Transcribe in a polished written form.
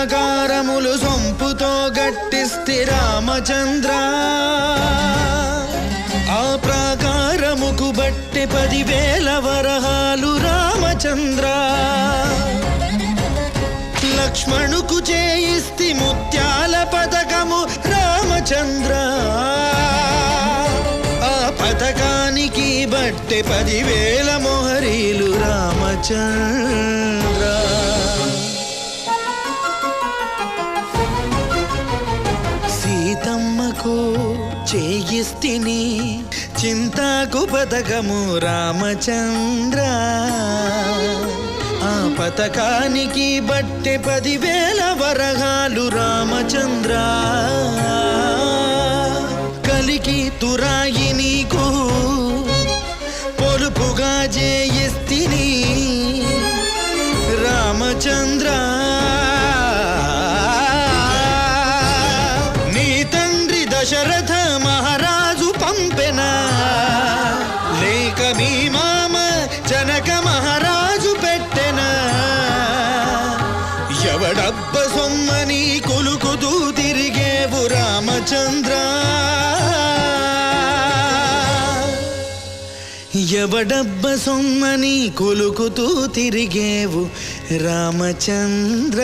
ప్రాకారములు సొంపుతో గట్టిస్తి రామచంద్ర ఆ ప్రాకారముకు బట్టి 10,000 వరహాలు రామచంద్ర లక్ష్మణుకు చేయిస్తి ముత్యాల పథకము రామచంద్ర ఆ పథకానికి బట్టి 10,000 మొహరీలు రామచంద్ర సీతమ్మకు చేయిస్తిని చింతాకు పథకము రామచంద్ర ఆ పథకానికి బట్టి 10,000 వరహాలు రామచంద్ర కలికి తురాయి నీకు పొలుపుగా చేయిస్తిని రామచంద్ర నీ తండ్రి దశరథ మహారాజు పంపెనా లేక మీ మామ జనక మహారాజు పెట్టెనా ఎవడబ్బ సొమ్మని కులుకుతూ తిరిగేవు రామచంద్ర ఎవడబ్బ సొమ్మని కులుకుతూ తిరిగేవు రామచంద్ర